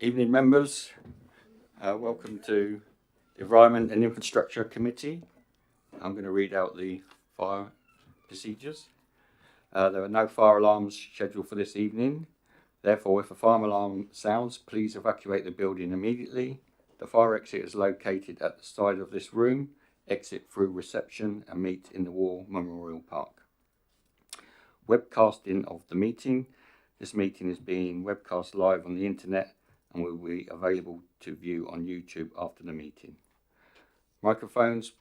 Evening, members. Welcome to the Environment and Infrastructure Committee. I'm going to read out the fire procedures. There are no fire alarms scheduled for this evening. Therefore, if a fire alarm sounds, please evacuate the building immediately. The fire exit is located at the side of this room. Exit through reception and meet in the War Memorial Park. Webcasting of the meeting. This meeting is being webcast live on the internet and will be available to view on YouTube after the meeting. Microphones.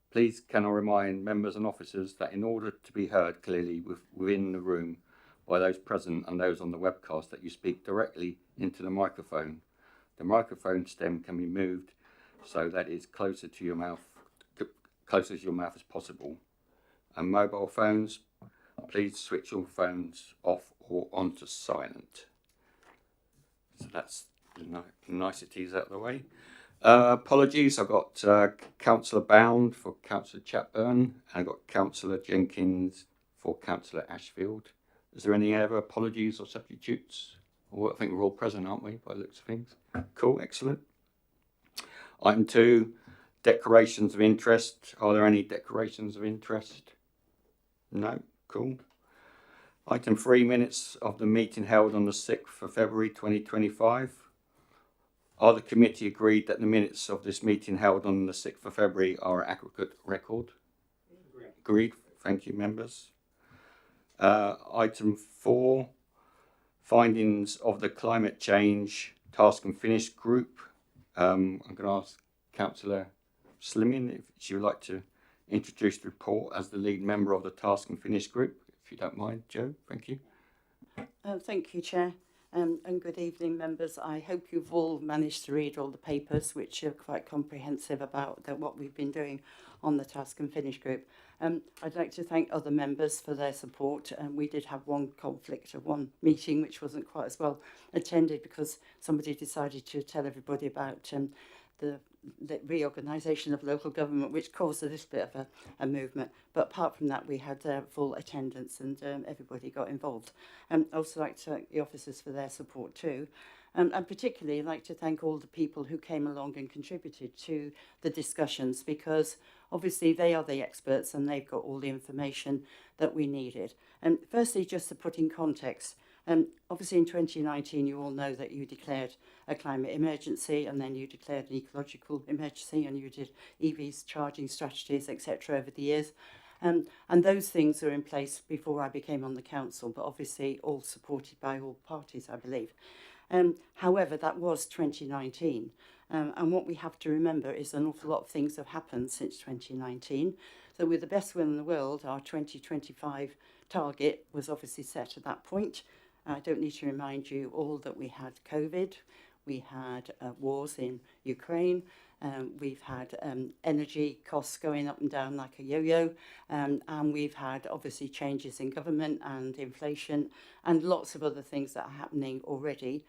Please can I remind members and officers that in order to be heard clearly within the room by those present and those on the webcast, that you speak directly into the microphone. The microphone stem can be moved so that it's closer to your mouth as possible. And mobile phones, please switch your phones off or onto silent. So that's the niceties out of the way. Apologies, I've got Councillor Bound for Councillor Chatburn, and I've got Councillor Jenkins for Councillor Ashfield. Is there any other apologies or substitutes? I think we're all present, aren't we, by the looks of things? Cool, excellent. Item 2, declarations of interest. Are there any declarations of interest? No, cool. Item 3, minutes of the meeting held on the 6th of February 2025. Are the committee agreed that the minutes of this meeting held on the 6th of February are an accurate record? Agreed. Thank you, members. Item 4, findings of the Climate Change Task and Finish Group. I'm going to ask Councillor Slimming if she would like to introduce the report as the lead member of the Task and Finish Group. If you don't mind, Jo, thank you. Thank you, Chair, and good evening, members. I hope you've all managed to read all the papers, which are quite comprehensive about what we've been doing on the Task and Finish Group. I'd like to thank other members for their support. We did have one conflict of one meeting, which wasn't quite as well attended because somebody decided to tell everybody about the reorganisation of local government, which caused a little bit of a movement. But apart from that, we had full attendance and everybody got involved. I'd also like to thank the officers for their support too. And particularly, I'd like to thank all the people who came along and contributed to the discussions, because obviously they are the experts and they've got all the information that we needed. And firstly, just to put in context, obviously in 2019, you all know that you declared a climate emergency, and then you declared an ecological emergency, and you did EVs charging strategies, etc. over the years. And those things are in place before I became on the council, but obviously all supported by all parties, I believe. However, that was 2019. And what we have to remember is an awful lot of things have happened since 2019. So with the best will in the world, our 2025 target was obviously set at that point. I don't need to remind you all that we had COVID, we had wars in Ukraine, we've had energy costs going up and down like a yo-yo, and we've had obviously changes in government and inflation and lots of other things that are happening already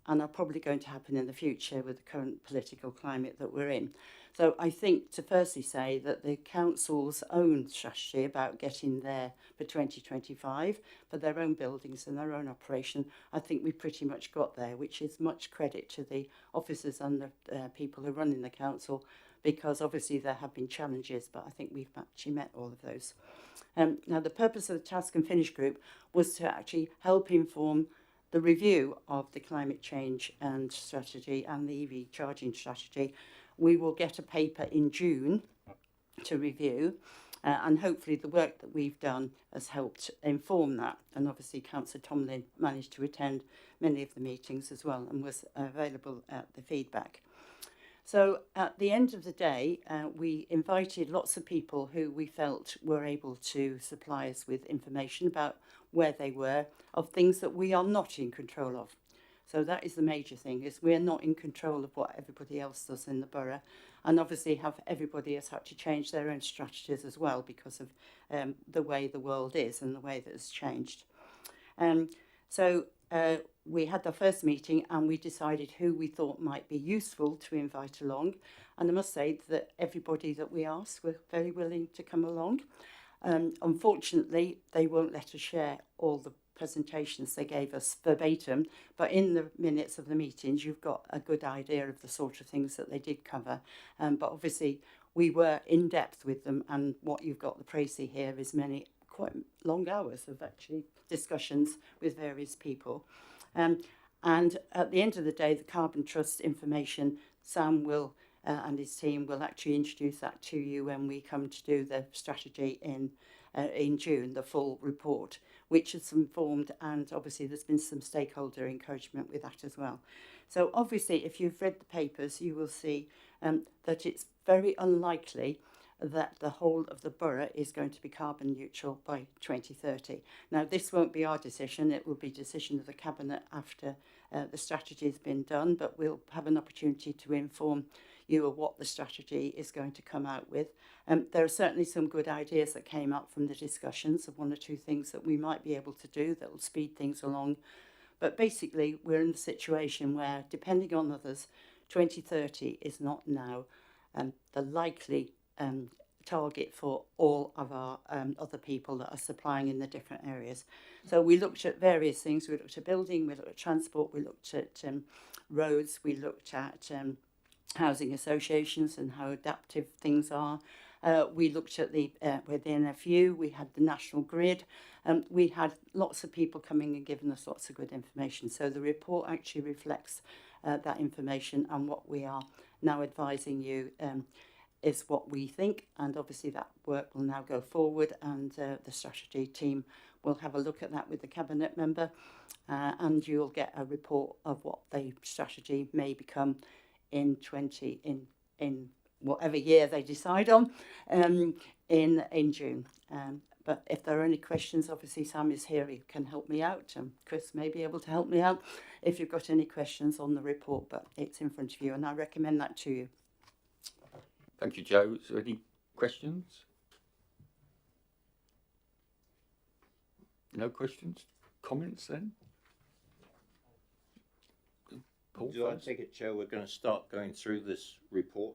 and are probably going to happen in the future with the current political climate that we're in. So I think to firstly say that the council's own strategy about getting there for 2025 for their own buildings and their own operation, I think we pretty much got there, which is much credit to the officers and the people who run in the council, because obviously there have been challenges, but I think we've actually met all of those. Now, the purpose of the Task and Finish Group was to actually help inform the review of the climate change and strategy and the EV charging strategy. We will get a paper in June to review, and hopefully the work that we've done has helped inform that. And obviously Councillor Tomlin managed to attend many of the meetings as well and was available at the feedback. So at the end of the day, we invited lots of people who we felt were able to supply us with information about where they were, of things that we are not in control of. So that is the major thing, is we're not in control of what everybody else does in the borough. And obviously everybody has had to change their own strategies as well because of the way the world is and the way that it's changed. So we had our first meeting and we decided who we thought might be useful to invite along. And I must say that everybody that we asked were very willing to come along. Unfortunately, they won't let us share all the presentations they gave us verbatim, but in the minutes of the meetings, you've got a good idea of the sort of things that they did cover. But obviously, we were in depth with them, and what you've got the précis here is many quite long hours of actually discussions with various people. And at the end of the day, the Carbon Trust information, Sam will and his team will actually introduce that to you when we come to do the strategy in June, the full report, which is informed, and obviously there's been some stakeholder encouragement with that as well. So obviously, if you've read the papers, you will see that it's very unlikely that the whole of the borough is going to be carbon neutral by 2030. Now, this won't be our decision. It will be decision of the Cabinet after the strategy has been done, but we'll have an opportunity to inform you of what the strategy is going to come out with. There are certainly some good ideas that came up from the discussions of one or two things that we might be able to do that will speed things along. But basically, we're in the situation where, depending on others, 2030 is not now the likely target for all of our other people that are supplying in the different areas. So we looked at various things. We looked at building, we looked at transport, we looked at roads, we looked at housing associations and how adaptive things are. We looked at with the NFU, we had the national grid, we had lots of people coming and giving us lots of good information. So the report actually reflects that information, and what we are now advising you is what we think, and obviously that work will now go forward, and the strategy team will have a look at that with the Cabinet member, and you'll get a report of what the strategy may become in whatever year they decide on in June. But if there are any questions, obviously Sam is here, he can help me out, and Chris may be able to help me out if you've got any questions on the report, but it's in front of you and I recommend that to you. Thank you, Joe. Is there any questions? No questions? Comments then? Paul, do I take it, Joe, we're going to start going through this report?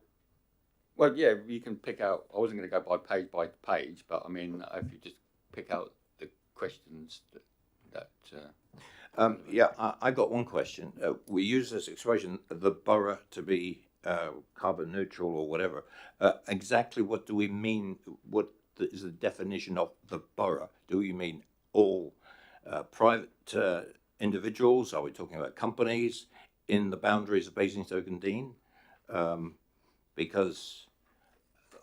Well, yeah, you can pick out, I wasn't going to go by page, but I mean, if you just pick out the questions yeah, I got one question. We use this expression, the borough to be carbon neutral or whatever. Exactly what do we mean? What is the definition of the borough? Do we mean all private individuals? Are we talking about companies in the boundaries of Basingstoke and Dean? Because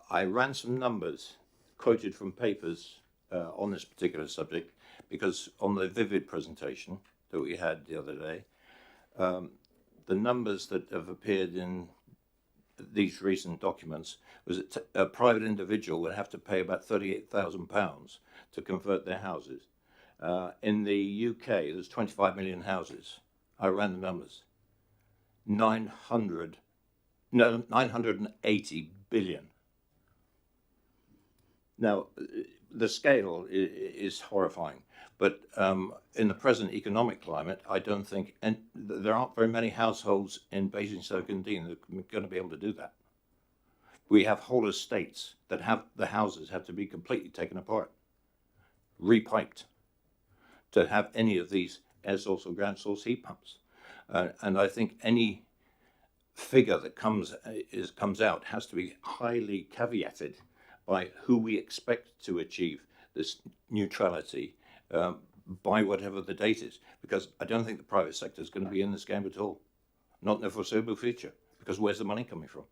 I ran some numbers quoted from papers on this particular subject, because on the Vivid presentation that we had the other day, the numbers that have appeared in these recent documents was that a private individual would have to pay about £38,000 to convert their houses. In the UK, there's 25 million houses. I ran the numbers. 980 billion. Now, the scale is horrifying, but in the present economic climate, I don't think, and there aren't very many households in Basingstoke and Dean that are going to be able to do that. We have whole estates that have the houses have to be completely taken apart, repiped, to have any of these air source or ground source heat pumps. And I think any figure that comes out has to be highly caveated by who we expect to achieve this neutrality by whatever the date is, because I don't think the private sector is going to be in this game at all, not in the foreseeable future, because where's the money coming from?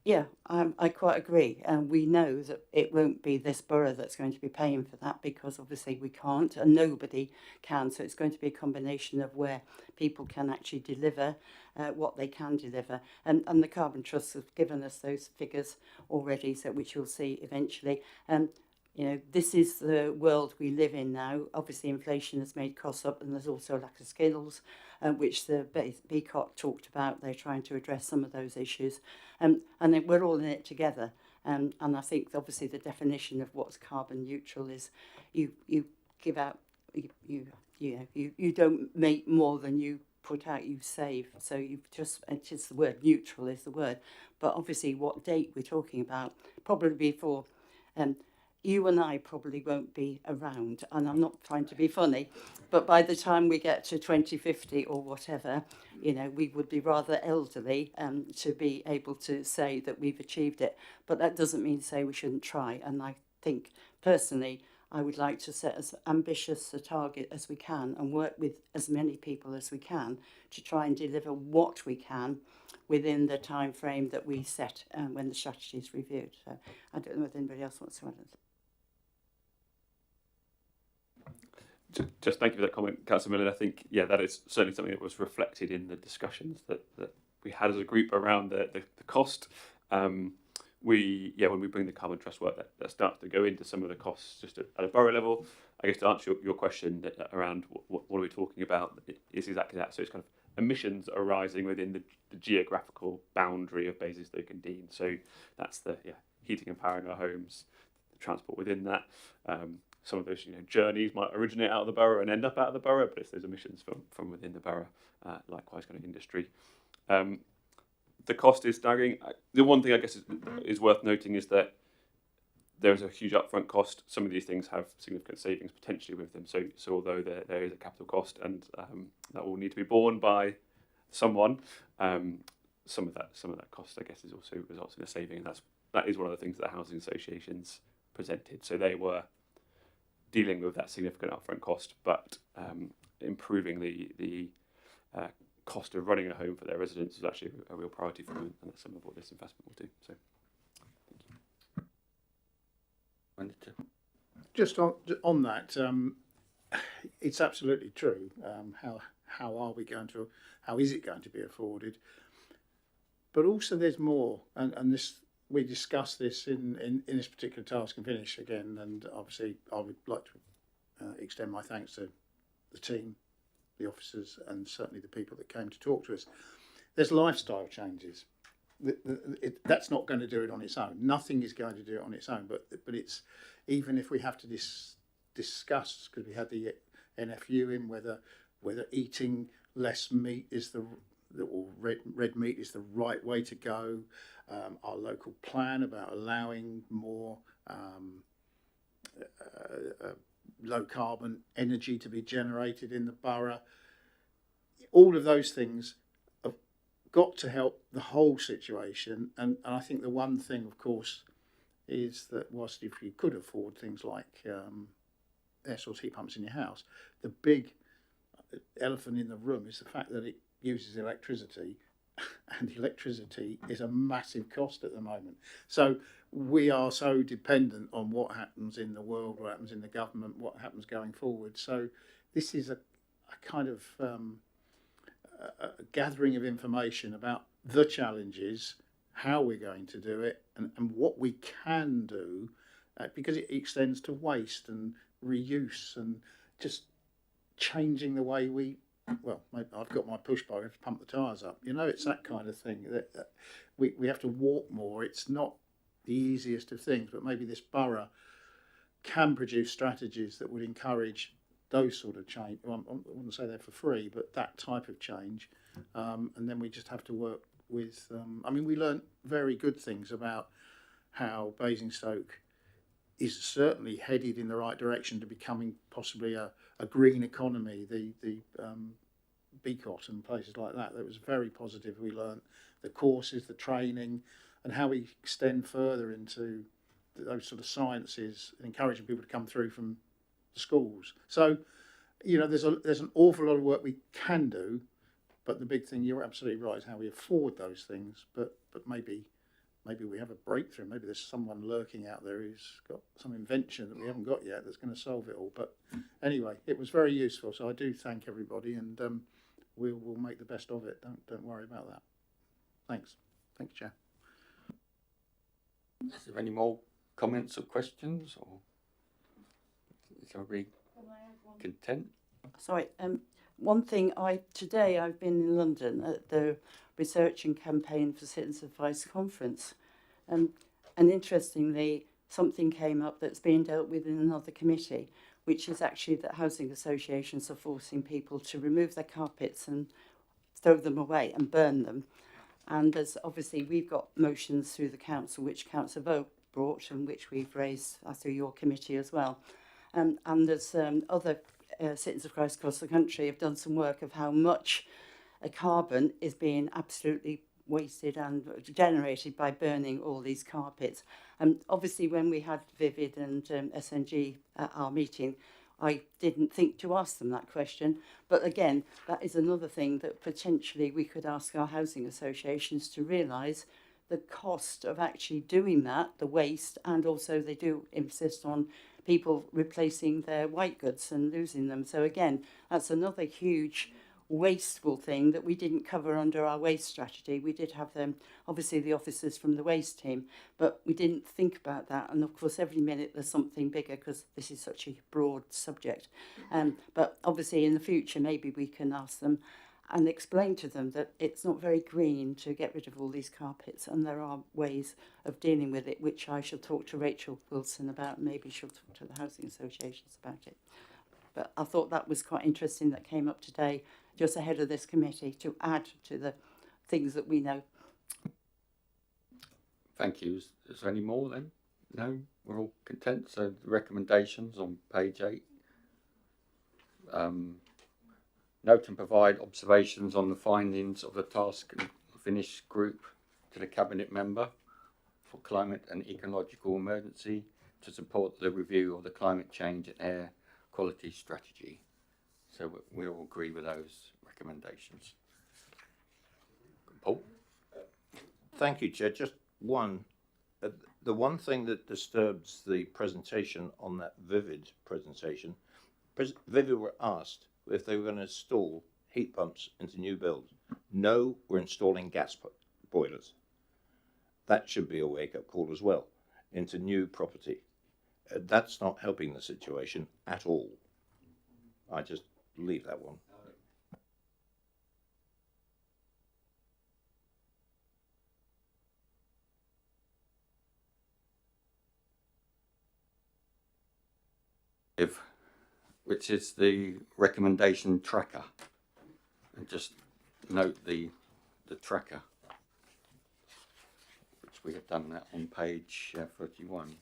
Yeah, I quite agree, and we know that it won't be this borough that's going to be paying for that, because obviously we can't and nobody can, so it's going to be a combination of where people can actually deliver what they can deliver, and the Carbon Trust have given us those figures already, so which you'll see eventually. You know, this is the world we live in now. Obviously, inflation has made costs up, and there's also a lack of skills, which the BCOT talked about. They're trying to address some of those issues, and then we're all in it together. And I think obviously the definition of what's carbon neutral is you give out, you don't make more than you put out, you save. So you've just, it's just the word neutral is the word. But obviously, what date we're talking about, probably before. you and I probably won't be around, and I'm not trying to be funny, but by the time we get to 2050 or whatever, you know, we would be rather elderly to be able to say that we've achieved it. But that doesn't mean to say we shouldn't try. And I think, personally, I would like to set as ambitious a target as we can and work with as many people as we can to try and deliver what we can within the time frame that we set when the strategy is reviewed. So I don't know if anybody else wants to add anything. Just thank you for that comment, Councillor Miller. I think, yeah, that is certainly something that was reflected in the discussions that we had as a group around the cost. When we bring the Carbon Trust work, that starts to go into some of the costs just at a borough level. I guess to answer your question around what are we talking about, is exactly that. So it's kind of emissions arising within the geographical boundary of Basingstoke and Dean. So that's the heating and powering our homes, the transport within that. Some of those journeys might originate out of the borough and end up out of the borough, but it's those emissions from within the borough, likewise kind of industry. The cost is staggering. The one thing I guess is worth noting is that there is a huge upfront cost. Some of these things have significant savings potentially with them. So although there is a capital cost and that will need to be borne by someone, some of that cost I guess is also results in a saving, and that is one of the things that the housing associations presented. So they were dealing with that significant upfront cost, but improving the cost of running a home for their residents is actually a real priority for them, and that's some of what this investment will do. So, thank you. Just on that, it's absolutely true. How is it going to be afforded? But also, there's more, and this. We discussed this in this particular task and finish again, and obviously I would like to extend my thanks to the team, the officers, and certainly the people that came to talk to us. There's lifestyle changes. That's not going to do it on its own. Nothing is going to do it on its own. But it's, even if we have to discuss, because we had the NFU in, whether eating less meat is or red meat is the right way to go. Our local plan about allowing more low carbon energy to be generated in the borough. All of those things have got to help the whole situation. And I think the one thing, of course, is that whilst if you could afford things like air source heat pumps in your house, the big elephant in the room is the fact that it uses electricity, and electricity is a massive cost at the moment. So we are so dependent on what happens in the world, what happens in the government, what happens going forward. So this is a kind of a gathering of information about the challenges, how we're going to do it, and what we can do, because it extends to waste and reuse and just changing the way I've got my push bike, I have to pump the tyres up. It's that kind of thing. That we have to walk more. It's not the easiest of things, but maybe this borough can produce strategies that would encourage those sort of change. Well, I wouldn't say they're for free, but that type of change. And then we just have to work with... we learned very good things about how Basingstoke is certainly headed in the right direction to becoming possibly a green economy, the BCOT and places like that. That was very positive. We learnt the courses, the training, and how we extend further into those sort of sciences, encouraging people to come through from the schools. So, there's an awful lot of work we can do, but the big thing, you're absolutely right, is how we afford those things. But maybe we have a breakthrough. Maybe there's someone lurking out there who's got some invention that we haven't got yet that's going to solve it all. But anyway, it was very useful. So I do thank everybody, and we'll make the best of it. Don't worry about that. Thanks, Chair. Is there any more comments or questions, or is everybody content? Sorry, one thing, today I've been in London at the Research and Campaign for Citizens Advice Conference, and interestingly something came up that's being dealt with in another committee, which is actually that housing associations are forcing people to remove their carpets and throw them away and burn them. And there's obviously, we've got motions through the council which council vote, brought and which we've raised through your committee as well. And there's other Citizens of Christ across the country have done some work of how much carbon is being absolutely wasted and generated by burning all these carpets. And obviously when we had Vivid and SNG at our meeting, I didn't think to ask them that question. But again, that is another thing that potentially we could ask our housing associations to realise the cost of actually doing that, the waste, and also they do insist on people replacing their white goods and losing them. So again, that's another huge wasteful thing that we didn't cover under our waste strategy. We did have them, obviously the officers from the waste team, but we didn't think about that. And of course, every minute there's something bigger because this is such a broad subject. But obviously in the future, maybe we can ask them and explain to them that it's not very green to get rid of all these carpets, and there are ways of dealing with it, which I shall talk to Rachel Wilson about, and maybe she'll talk to the housing associations about it. But I thought that was quite interesting that came up today, just ahead of this committee, to add to the things that we know. Thank you. Is there any more then? No? We're all content? So the recommendations on page 8. Note and provide observations on the findings of the task and finish group to the Cabinet member for climate and ecological emergency to support the review of the climate change and air quality strategy. So we all agree with those recommendations. Paul? Thank you, Chair. Just one. The one thing that disturbs the presentation on that Vivid presentation, Vivid were asked if they were going to install heat pumps into new builds. No, we're installing gas boilers. That should be a wake-up call as well into new property. That's not helping the situation at all. I just leave that one. Which is the recommendation tracker, and just note the tracker, which we have done that on page 31.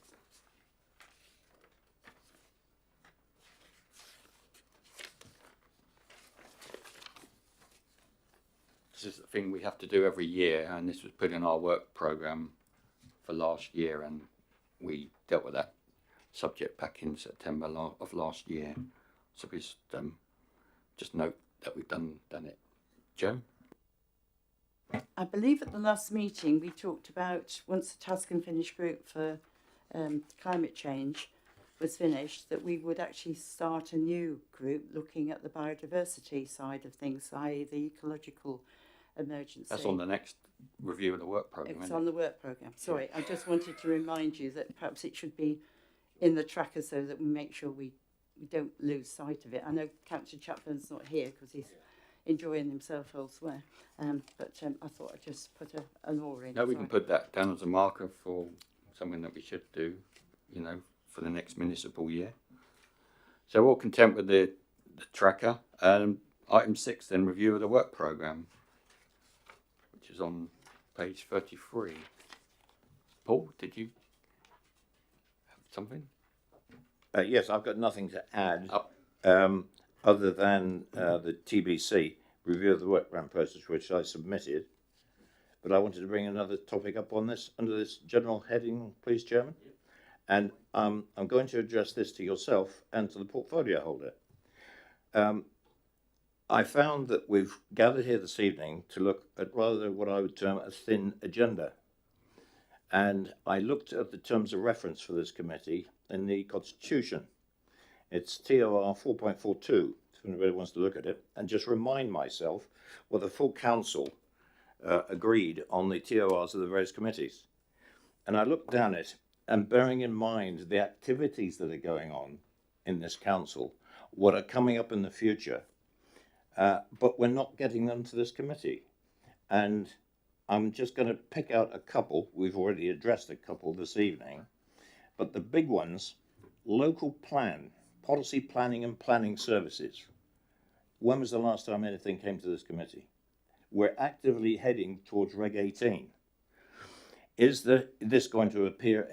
This is the thing we have to do every year, and this was put in our work programme for last year, and we dealt with that subject back in September of last year. So we just note that we've done it. Joe? I believe at the last meeting we talked about, once the task and finish group for climate change was finished, that we would actually start a new group looking at the biodiversity side of things, i.e. the ecological emergency. That's on the next review of the work programme. It's on the work programme. Sorry, I just wanted to remind you that perhaps it should be in the tracker so that we make sure we don't lose sight of it. I know Councillor Chapman's not here because he's enjoying himself elsewhere, but I thought I'd just put an oar in. No, we can put that down as a marker for something that we should do, for the next municipal year. So we're all content with the tracker. Item 6 then, review of the work programme, which is on page 33. Paul, did you have something? Yes, I've got nothing to add other than the TBC, review of the work programme process, which I submitted. But I wanted to bring another topic up on this, under this general heading, please, Chairman. And I'm going to address this to yourself and to the portfolio holder. I found that we've gathered here this evening to look at rather what I would term a thin agenda. And I looked at the terms of reference for this committee in the Constitution. It's TOR 4.42, if anybody wants to look at it, and just remind myself what the full council agreed on the TORs of the various committees. And I looked down it, and bearing in mind the activities that are going on in this council, what are coming up in the future, but we're not getting them to this committee. And I'm just going to pick out a couple. We've already addressed a couple this evening. But the big ones, local plan, policy planning and planning services. When was the last time anything came to this committee? We're actively heading towards Reg 18. is this going to appear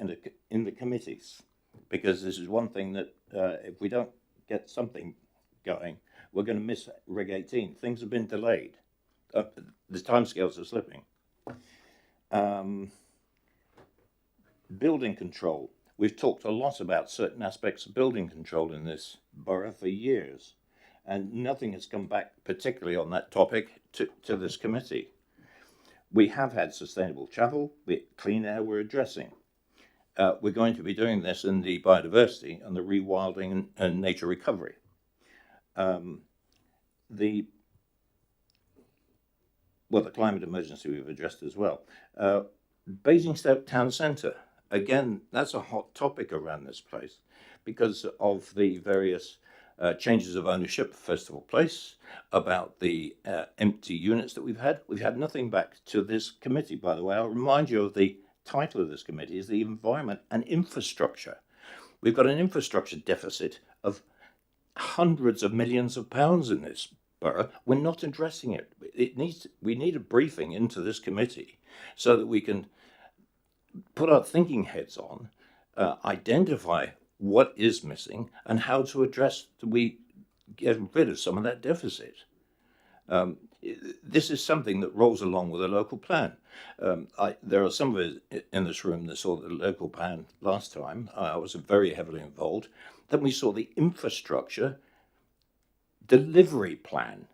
in the committees? Because this is one thing that if we don't get something going, we're going to miss Reg 18. Things have been delayed. The timescales are slipping. Building control. We've talked a lot about certain aspects of building control in this borough for years, and nothing has come back particularly on that topic to this committee. We have had sustainable travel, clean air we're addressing. We're going to be doing this in the biodiversity and the rewilding and nature recovery. The climate emergency we've addressed as well. Basingstoke Town Centre, again, that's a hot topic around this place because of the various changes of ownership, Festival Place, about the empty units that we've had. We've had nothing back to this committee, by the way. I'll remind you of the title of this committee is the Environment and Infrastructure. We've got an infrastructure deficit of hundreds of millions of pounds in this borough. We're not addressing it. We need a briefing into this committee so that we can put our thinking heads on, identify what is missing and how to address we get rid of some of that deficit. This is something that rolls along with a local plan. There are some of us in this room that saw the local plan last time. I was very heavily involved. Then we saw the infrastructure delivery plan.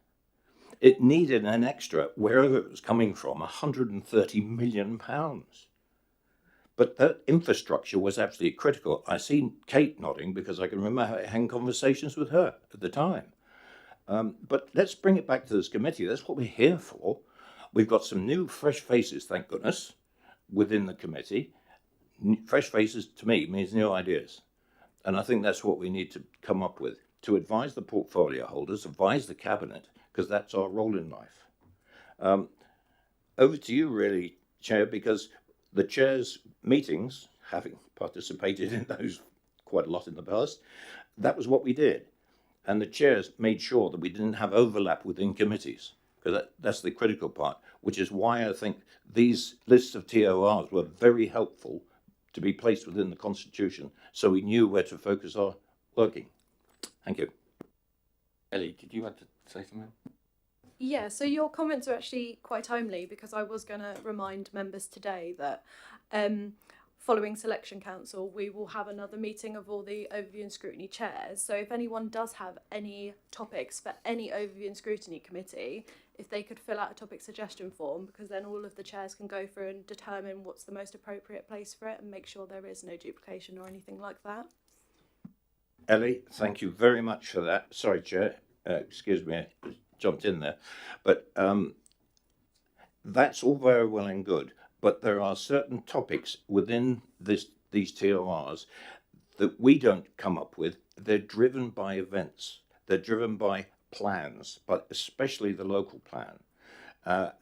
It needed an extra, wherever it was coming from, £130 million. But that infrastructure was absolutely critical. I see Kate nodding because I can remember having conversations with her at the time. But let's bring it back to this committee. That's what we're here for. We've got some new, fresh faces, thank goodness, within the committee. Fresh faces, to me, means new ideas. And I think that's what we need to come up with, to advise the portfolio holders, advise the cabinet, because that's our role in life. Over to you, really, Chair, because the Chair's meetings, having participated in those quite a lot in the past, that was what we did. And the Chairs made sure that we didn't have overlap within committees, because that's the critical part, which is why I think these lists of TORs were very helpful to be placed within the Constitution, so we knew where to focus our working. Thank you. Ellie, did you want to say something? Yeah, so your comments are actually quite timely because I was going to remind members today that following Selection Council, we will have another meeting of all the Overview and Scrutiny chairs. So if anyone does have any topics for any Overview and Scrutiny committee, if they could fill out a topic suggestion form, because then all of the chairs can go through and determine what's the most appropriate place for it and make sure there is no duplication or anything like that. Ellie, thank you very much for that. Sorry, Chair. Excuse me, I jumped in there. But that's all very well and good. But there are certain topics within these TORs that we don't come up with. They're driven by events. They're driven by plans, but especially the local plan.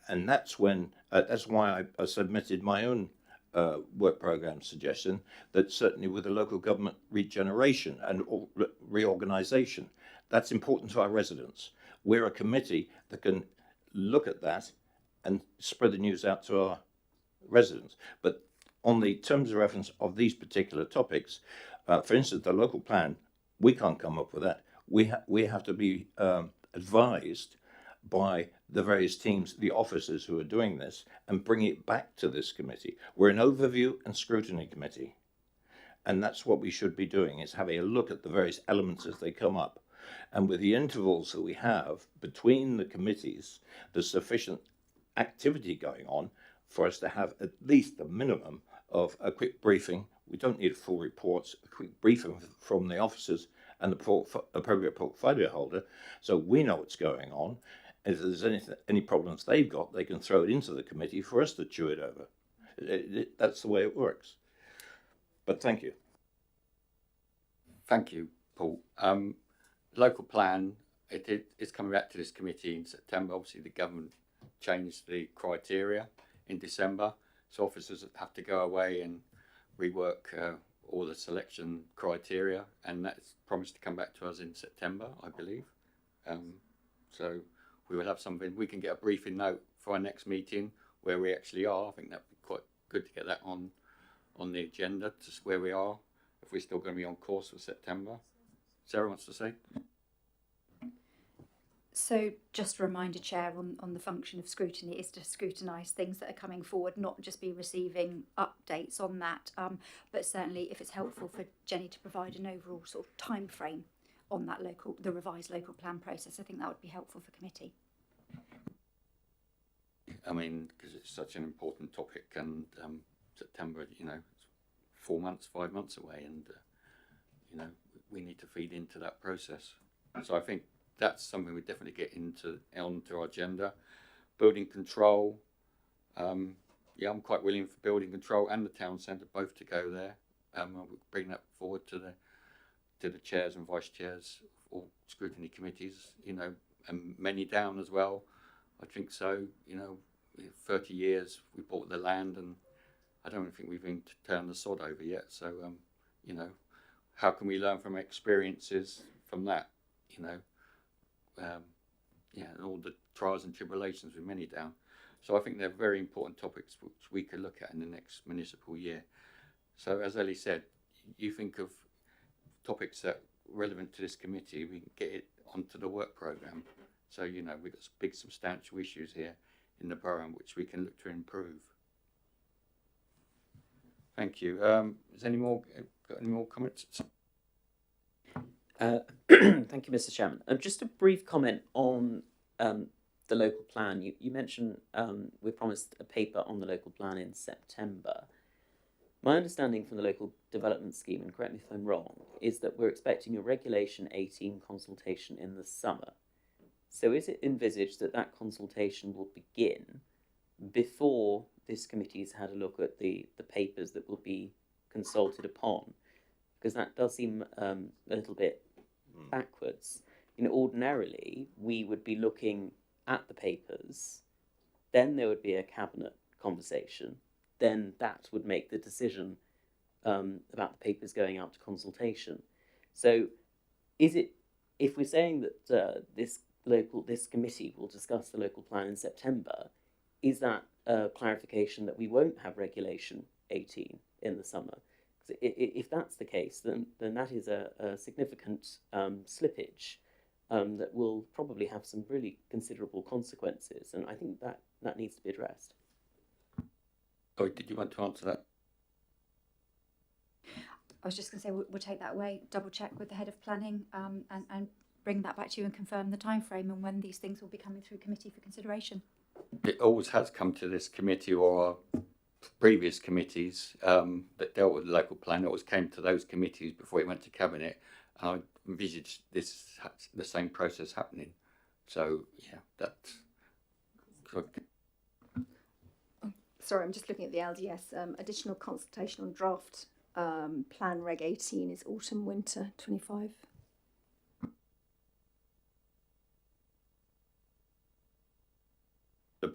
And that's when that's why I submitted my own work programme suggestion that certainly with the local government regeneration and reorganisation, that's important to our residents. We're a committee that can look at that and spread the news out to our residents. But on the terms of reference of these particular topics, for instance, the local plan, we can't come up with that. We have to be advised by the various teams, the officers who are doing this, and bring it back to this committee. We're an overview and scrutiny committee. And that's what we should be doing, is having a look at the various elements as they come up. And with the intervals that we have between the committees, there's sufficient activity going on for us to have at least a minimum of a quick briefing. We don't need full reports, a quick briefing from the officers and the appropriate portfolio holder, so we know what's going on. If there's any problems they've got, they can throw it into the committee for us to chew it over. That's the way it works. But thank you. Thank you, Paul. Local plan, it's coming back to this committee in September. Obviously, the government changed the criteria in December, so officers have to go away and rework all the selection criteria, and that's promised to come back to us in September, I believe. So we will have something. We can get a briefing note for our next meeting where we actually are. I think that'd be quite good to get that on the agenda to see where we are, if we're still going to be on course for September. Sarah wants to say. So just a reminder, Chair, on the function of scrutiny is to scrutinise things that are coming forward, not just be receiving updates on that, but certainly if it's helpful for Jenny to provide an overall sort of time frame on that the revised local plan process, I think that would be helpful for committee. I mean, because it's such an important topic, and September, you know, 4 months, 5 months away, and you know, we need to feed into that process. So I think that's something we definitely get onto our agenda. Building control. Yeah, I'm quite willing for building control and the town centre both to go there. I'll bring that forward to the chairs and vice chairs of all scrutiny committees. You know, and many down as well. I think so. You know, 30 years we bought the land, and I don't think we've even turned the sod over yet. So, you know, how can we learn from experiences from that? You know. Yeah, and all the trials and tribulations with many down. So I think they're very important topics which we could look at in the next municipal year. So as Ellie said, you think of topics that are relevant to this committee, we can get it onto the work programme. So, you know, we've got some big substantial issues here in the borough which we can look to improve. Thank you. Is any more got any more comments? Thank you, Mr. Chairman. Just a brief comment on the local plan. You mentioned we promised a paper on the local plan in September. My understanding from the local development scheme, and correct me if I'm wrong, is that we're expecting a Regulation 18 consultation in the summer. So is it envisaged that that consultation will begin before this committee's had a look at the papers that will be consulted upon? Because that does seem a little bit backwards. You know, ordinarily we would be looking at the papers, then there would be a cabinet conversation, then that would make the decision about the papers going out to consultation. So is it, if we're saying that this committee will discuss the local plan in September, is that a clarification that we won't have Regulation 18 in the summer? If that's the case, then that is a significant slippage that will probably have some really considerable consequences, and I think that needs to be addressed. Oh, did you want to answer that? I was just going to say we'll take that away, double check with the head of planning, and bring that back to you and confirm the time frame and when these things will be coming through committee for consideration. It always has come to this committee or previous committees that dealt with the local plan. It always came to those committees before it went to cabinet. I envisaged the same process happening. So yeah, that's good. Sorry, I'm just looking at the LDS. Additional consultation on draft plan Reg 18 is autumn winter 25.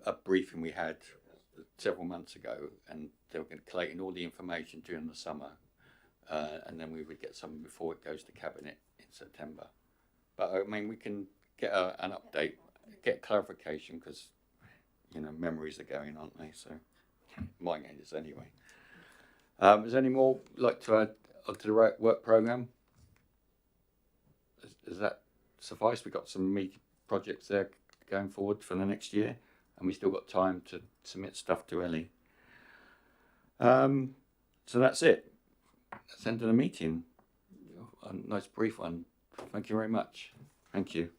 A briefing we had several months ago, and they were collating all the information during the summer, and then we would get something before it goes to cabinet in September. But I mean, we can get an update, get clarification, because you know memories are going, aren't they? So mine is anyway. Is there any more like to add onto the work programme? Does that suffice? We've got some meaty projects there going forward for the next year, and we still got time to submit stuff to Ellie. So that's it. That's the end of the meeting. A nice brief one. Thank you very much. Thank you.